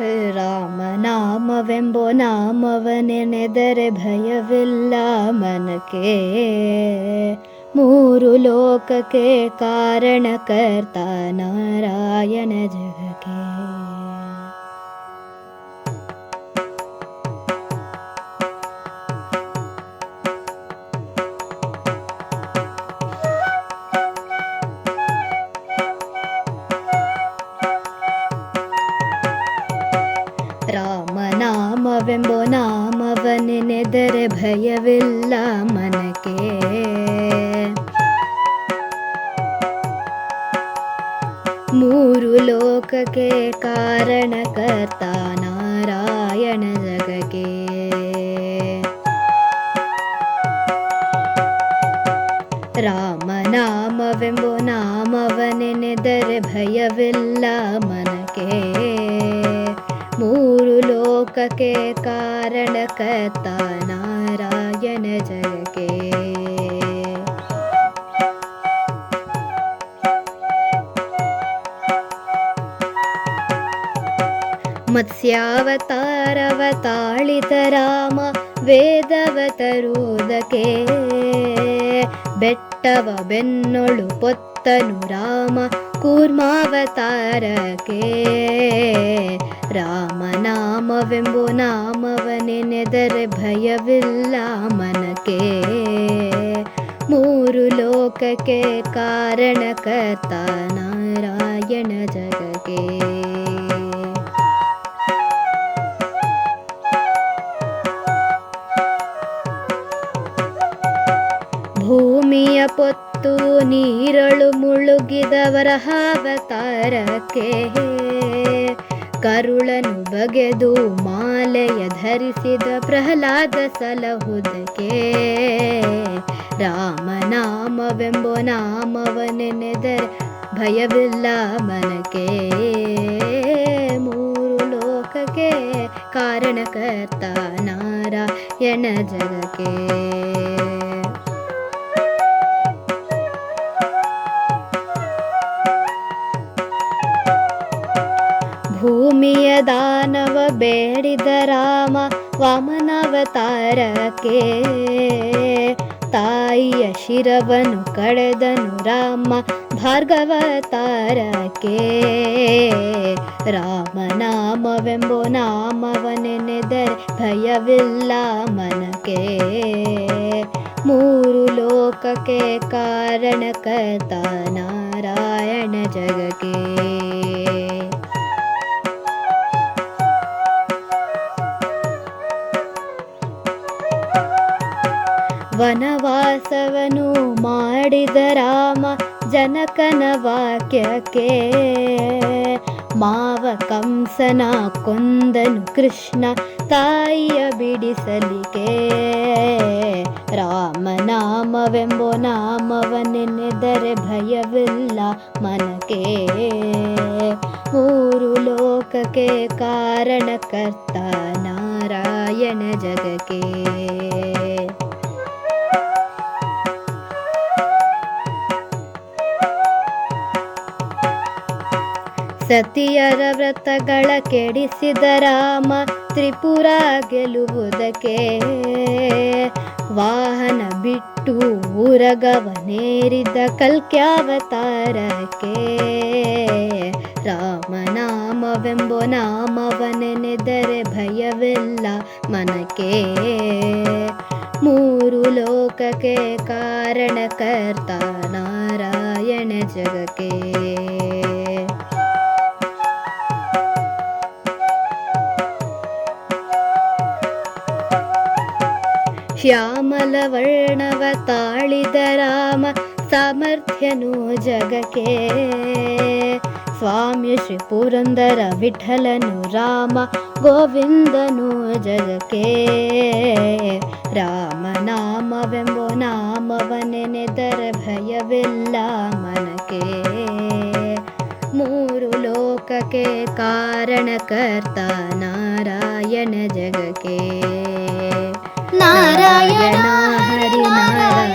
ರಾಮನಾಮವೆಂಬೋ ನಾಮವನೆನೆದರೆ ಭಯವಿಲ್ಲ ಮನಕ್ಕೆ. ಮೂರು ಲೋಕಕ್ಕೆ ಕಾರಣಕರ್ತ ನಾರಾಯಣ ಜಗಕ್ಕೆ. ರಾಮನಾಮವೆಂಬೋ ನಾಮವನೆನೆದರೆ ಭಯವಿಲ್ಲ ಮನಕ್ಕೆ. ಮೂರು ಲೋಕಕ್ಕೆ ಕಾರಣಕರ್ತ ನಾರಾಯಣ ಜಗಕ್ಕೆ. ರಾಮನಾಮವೆಂಬೋ ನಾಮವನೆನೆದರೆ ಭಯವಿಲ್ಲ ಮನಕ್ಕೆ. ಮೂರು ಲೋಕಕ್ಕೆ ಕಾರಣಕರ್ತ ನಾರಾಯಣ ಜಗಕ್ಕೆ. ಮತ್ಸ್ಯಾವತಾರವ ತಾಳಿದ ರಾಮ ವೇದವತರುವುದಕ್ಕೆ. ಬೆಟ್ಟವ ಬೆನ್ನೊಳು ಪೊತ್ತನು ರಾಮ ಕೂರ್ಮಾವತಾರಕ್ಕೆ. ರಾಮನಾಮವೆಂಬೋ ನಾಮವನೆನೆದರೆ ಭಯವಿಲ್ಲ ಮನಕ್ಕೆ. ಮೂರು ಲೋಕಕ್ಕೆ ಕಾರಣಕರ್ತ ನಾರಾಯಣ ಜಗಕ್ಕೆ. ಭೂಮಿಯ ಪೊತ್ತು ನೀರಳು ಮುಳುಗಿದ ವರಹಾವತಾರಕ್ಕೆ. ಕರುಳನು ಬಗೆದು ಮಾಲೆಯ ಧರಿಸಿದ ಪ್ರಹ್ಲಾದ ಸಲಹುದಕ್ಕೆ. ರಾಮನಾಮವೆಂಬೋ ನಾಮವನೆನೆದರೆ ಭಯವಿಲ್ಲ ಮನಕ್ಕೆ. ಮೂರು ಲೋಕಕ್ಕೆ ಕಾರಣಕರ್ತ ನಾರಾಯಣ ಜಗಕ್ಕೆ. ಭೂಮಿಯ ದಾನವ ಬೇಡಿದ ರಾಮ ವಾಮನಾವತಾರಕ್ಕೆ. ತಾಯಿಯ ಶಿರವನ್ನು ಕಳೆದನು ರಾಮ ಭಾರ್ಗವತಾರಕ್ಕೆ. ರಾಮನಾಮವೆಂಬೋ ನಾಮವನೆನೆದರೆ ಭಯವಿಲ್ಲ ಮನಕ್ಕೆ. ಮೂರು ಲೋಕಕ್ಕೆ ಕಾರಣಕರ್ತ ನಾರಾಯಣ ಜಗಕ್ಕೆ. ವನವಾಸವನು ಮಾಡಿದ ರಾಮ ಜನಕನ ವಾಕ್ಯಕ್ಕೆ. ಮಾವ ಕಂಸನ ಕೊಂದನು ಕೃಷ್ಣ ತಾಯಿಯ ಬಿಡಿಸಲಿಕ್ಕೆ. ರಾಮನಾಮವೆಂಬೋ ನಾಮವನೆನೆದರೆ ಭಯವಿಲ್ಲ ಮನಕ್ಕೆ. ಮೂರು ಲೋಕಕ್ಕೆ ಕಾರಣಕರ್ತ ನಾರಾಯಣ ಜಗಕ್ಕೆ. ಸತಿಯರ ವ್ರತಗಳ ಕೆಡಿಸಿದ ರಾಮ ತ್ರಿಪುರ ಗೆಲ್ಲುವುದಕ್ಕೆ. ವಾಹನ ಬಿಟ್ಟು ಊರಗವನೇರಿದ ಕಲ್ಕ್ಯಾವತಾರಕ್ಕೆ. ರಾಮನಾಮವೆಂಬೋ ನಾಮವನೆನೆದರೆ ಭಯವಿಲ್ಲ ಮನಕ್ಕೆ. ಮೂರು ಲೋಕಕ್ಕೆ ಕಾರಣಕರ್ತ ನಾರಾಯಣ ಜಗಕ್ಕೆ. ಶ್ಯಾಮಲ ವರ್ಣವ ತಾಳಿದ ರಾಮ ಸಾಮರ್ಥ್ಯನು ಜಗಕ್ಕೆ. ಸ್ವಾಮಿ ಶ್ರೀ ಪುರಂದರ ವಿಠಲನು ರಾಮ ಗೋವಿಂದನು ಜಗಕ್ಕೆ. ರಾಮನಾಮವೆಂಬೋ ನಾಮವನೆನೆದರೆ ಭಯವಿಲ್ಲ ಮನಕ್ಕೆ. ಮೂರು ಲೋಕಕ್ಕೆ ಕಾರಣಕರ್ತ ನಾರಾಯಣ ಜಗಕ್ಕೆ. ನಾರಾಯಣ ಹರಿ ನಾರಾಯಣ.